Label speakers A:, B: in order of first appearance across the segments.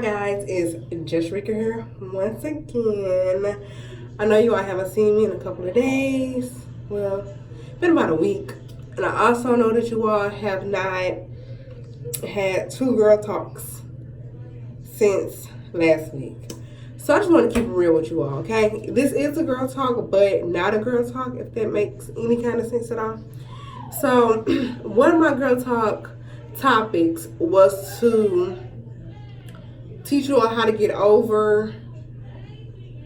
A: guys, it's just Rika here once again. I know you all haven't seen me in a couple of days. Well, been about a week. And I also know that you all have not had two girl talks since last week. So I just want to keep it real with you all, okay? This is a girl talk, but not a girl talk, if that makes any kind of sense at all. So one of my girl talk topics was to teach you all how to get over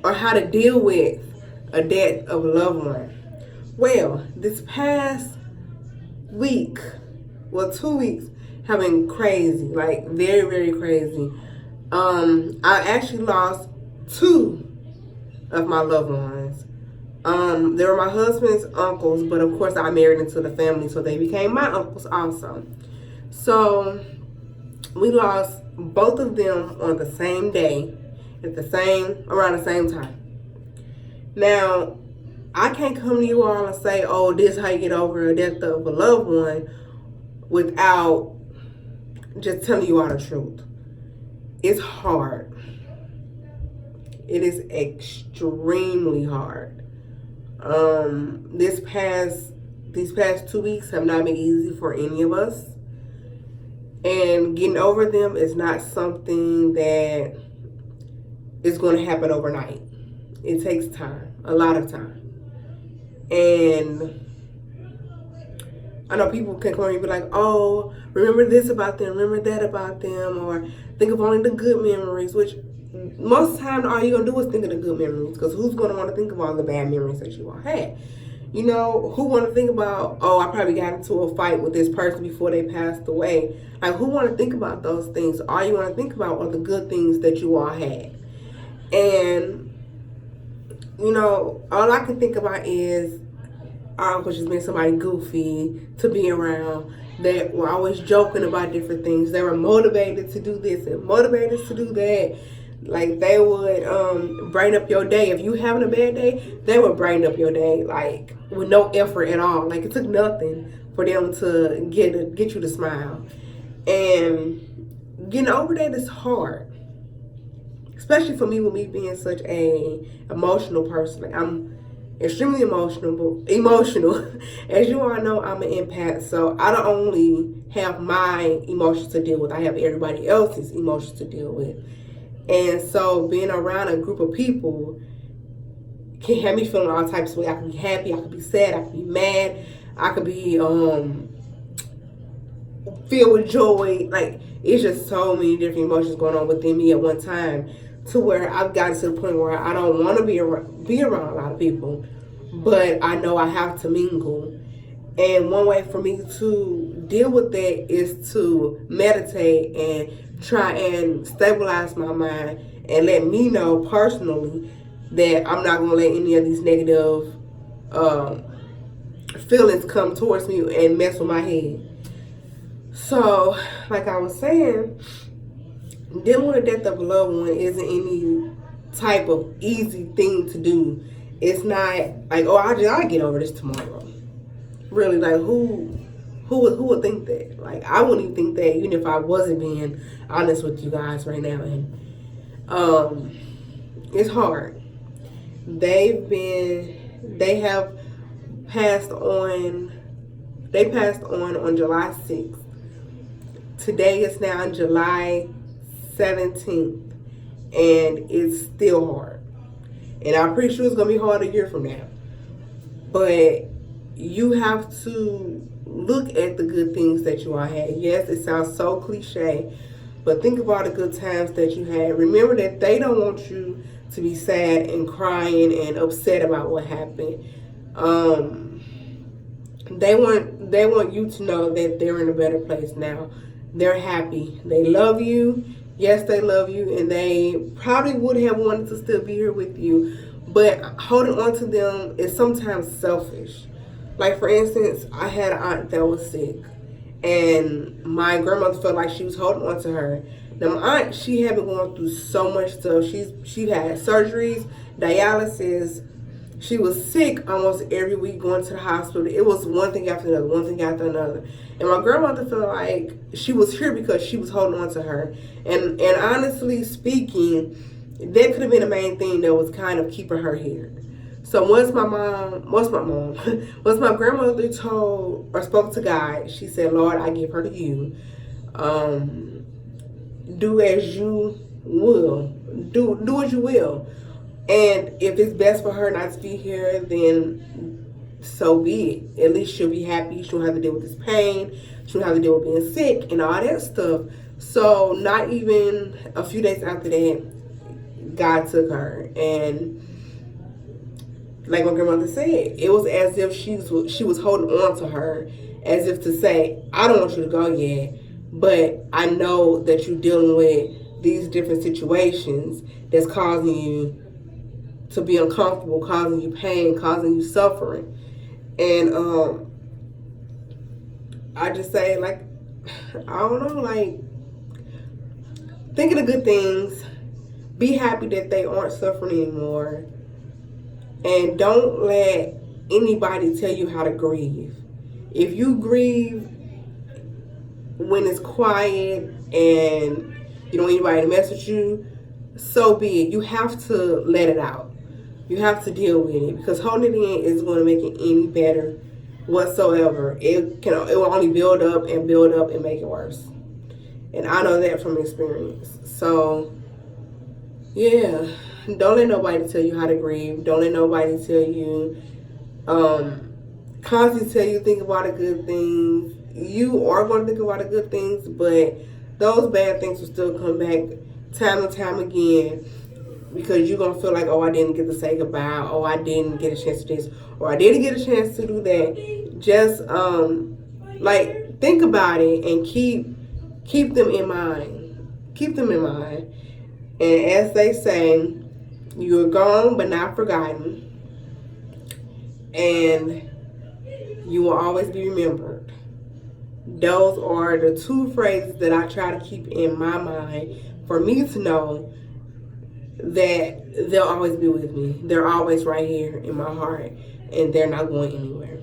A: or how to deal with a death of a loved one. Well, this past week, 2 weeks have been crazy, like very, very crazy. I actually lost two of my loved ones. They were my husband's uncles, but of course I married into the family, so they became my uncles also. So we lost both of them on the same day, around the same time. Now, I can't come to you all and say, oh, this is how you get over a death of a loved one without just telling you all the truth. It's hard. It is extremely hard. These past 2 weeks have not been easy for any of us. And getting over them is not something that is going to happen overnight. It takes time, a lot of time. And I know people can come and be like, oh, remember this about them, remember that about them, or think of only the good memories, which most of the time all you're going to do is think of the good memories, because who's going to want to think of all the bad memories that you all had? You know, who want to think about, oh, I probably got into a fight with this person before they passed away. Like, who want to think about those things? All you want to think about are the good things that you all had. And, you know, all I can think about is our uncle just being somebody goofy to be around, that were always joking about different things. They were motivated to do this and motivated to do that. Like, they would brighten up your day. If you having a bad day, they would brighten up your day, like, with no effort at all. Like, it took nothing for them to get you to smile. And getting over that is hard. Especially for me, with me being such a emotional person. Like, I'm extremely emotional. As you all know, I'm an empath. So I don't only have my emotions to deal with, I have everybody else's emotions to deal with. And so being around a group of people can have me feeling all types of ways. I can be happy, I could be sad, I could be mad, I could be filled with joy. Like, it's just so many different emotions going on within me at one time, to where I've gotten to the point where I don't want to be around a lot of people, but I know I have to mingle. And one way for me to deal with that is to meditate and try and stabilize my mind and let me know personally that I'm not going to let any of these negative feelings come towards me and mess with my head. So, like I was saying, dealing with the death of a loved one isn't any type of easy thing to do. It's not like, oh, I'll get over this tomorrow. Really, like, who would think that? Like, I wouldn't even think that, even if I wasn't being honest with you guys right now. And it's hard. They have passed on. They passed on July 6th. Today is now July 17th, and it's still hard. And I'm pretty sure it's gonna be hard a year from now. But you have to look at the good things that you all had. Yes, it sounds so cliche, but think about the good times that you had. Remember that they don't want you to be sad and crying and upset about what happened. They want you to know that they're in a better place now. They're happy. They love you. Yes, they love you, and they probably would have wanted to still be here with you, but holding on to them is sometimes selfish. Like, for instance, I had an aunt that was sick, and my grandmother felt like she was holding on to her. Now, my aunt, she had been going through so much stuff. She had surgeries, dialysis. She was sick almost every week, going to the hospital. It was one thing after another, one thing after another. And my grandmother felt like she was here because she was holding on to her. And honestly speaking, that could have been the main thing that was kind of keeping her here. So once my grandmother told or spoke to God, she said, Lord, I give her to you. Do as you will. Do as you will. And if it's best for her not to be here, then so be it. At least she'll be happy. She won't have to deal with this pain. She won't have to deal with being sick and all that stuff. So not even a few days after that, God took her. And like my grandmother said, it was as if she was holding on to her, as if to say, I don't want you to go yet, but I know that you're dealing with these different situations that's causing you to be uncomfortable, causing you pain, causing you suffering. And I just say, like, I don't know, like, thinking of good things, be happy that they aren't suffering anymore, and don't let anybody tell you how to grieve. If you grieve when it's quiet and you don't want anybody to mess with you, so be it. You have to let it out. You have to deal with it, because holding it in is going to make it any better whatsoever. It will only build up and make it worse. And I know that from experience. So yeah, don't let nobody tell you how to grieve. Don't let nobody tell you, constantly tell you think about the good things. You are going to think about the good things, but those bad things will still come back time and time again, because you're going to feel like, oh, I didn't get to say goodbye, oh, I didn't get a chance to this, or I didn't get a chance to do that. Just, like, think about it and keep them in mind. Keep them in mind. And as they say, you're gone but not forgotten, and you will always be remembered. Those are the two phrases that I try to keep in my mind for me to know that they'll always be with me. They're always right here in my heart, and they're not going anywhere.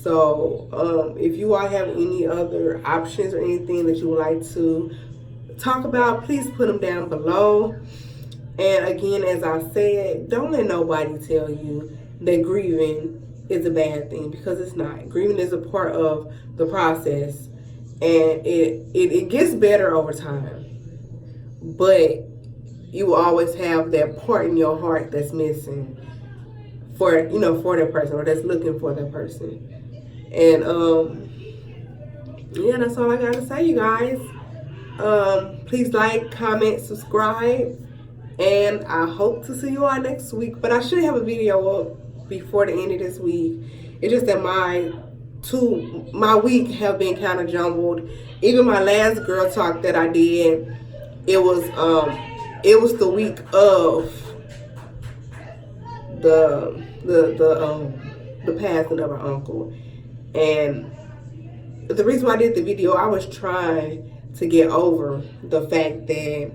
A: So if you all have any other options or anything that you would like to talk about, please put them down below. And again, as I said, don't let nobody tell you that grieving is a bad thing, because it's not. Grieving is a part of the process, and it gets better over time, but you will always have that part in your heart that's missing for that person, or that's looking for that person. And yeah, that's all I gotta say, you guys. Please like, comment, subscribe, and I hope to see you all next week. But I should have a video up before the end of this week. It's just that my week have been kind of jumbled. Even my last girl talk that I did, it was the week of the passing of our uncle. And the reason why I did the video, I was trying to get over the fact that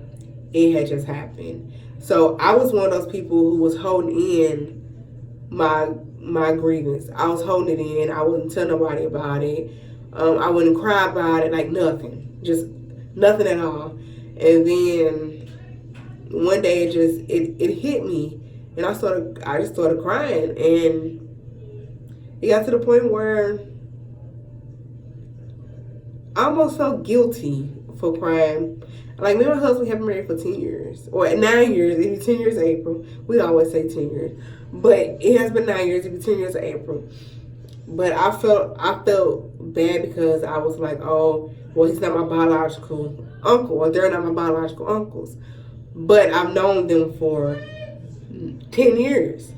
A: it had just happened. So I was one of those people who was holding in my grievance. I was holding it in. I wouldn't tell nobody about it. I wouldn't cry about it, like nothing, just nothing at all. And then one day it hit me, and I just started crying, and it got to the point where I almost felt guilty for crying. Like, me and my husband have been married for 10 years, or 9 years. It'll be 10 years in April. We always say 10 years, but it has been 9 years. It'll be 10 years in April. But I felt bad, because I was like, oh, well, he's not my biological uncle, or they're not my biological uncles. But I've known them for 10 years.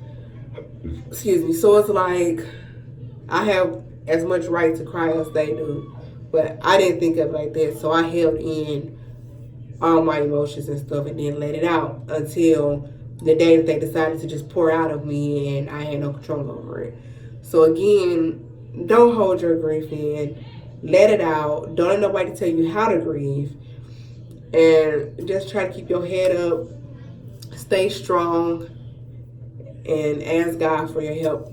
A: Excuse me. So it's like I have as much right to cry as they do. But I didn't think of it like that. So I held in all my emotions and stuff and then let it out until the day that they decided to just pour out of me, and I had no control over it. So again, don't hold your grief in. Let it out. Don't let nobody tell you how to grieve. And just try to keep your head up. Stay strong. and ask God for your help.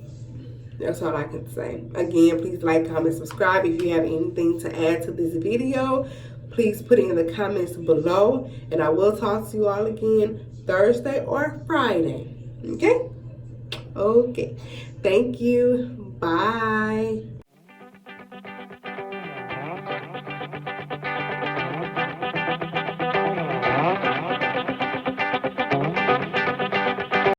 A: That's all I can say. Again, please like, comment, subscribe. If you have anything to add to this video, please put it in the comments below. And I will talk to you all again Thursday or Friday. Okay? Okay. Thank you. Bye.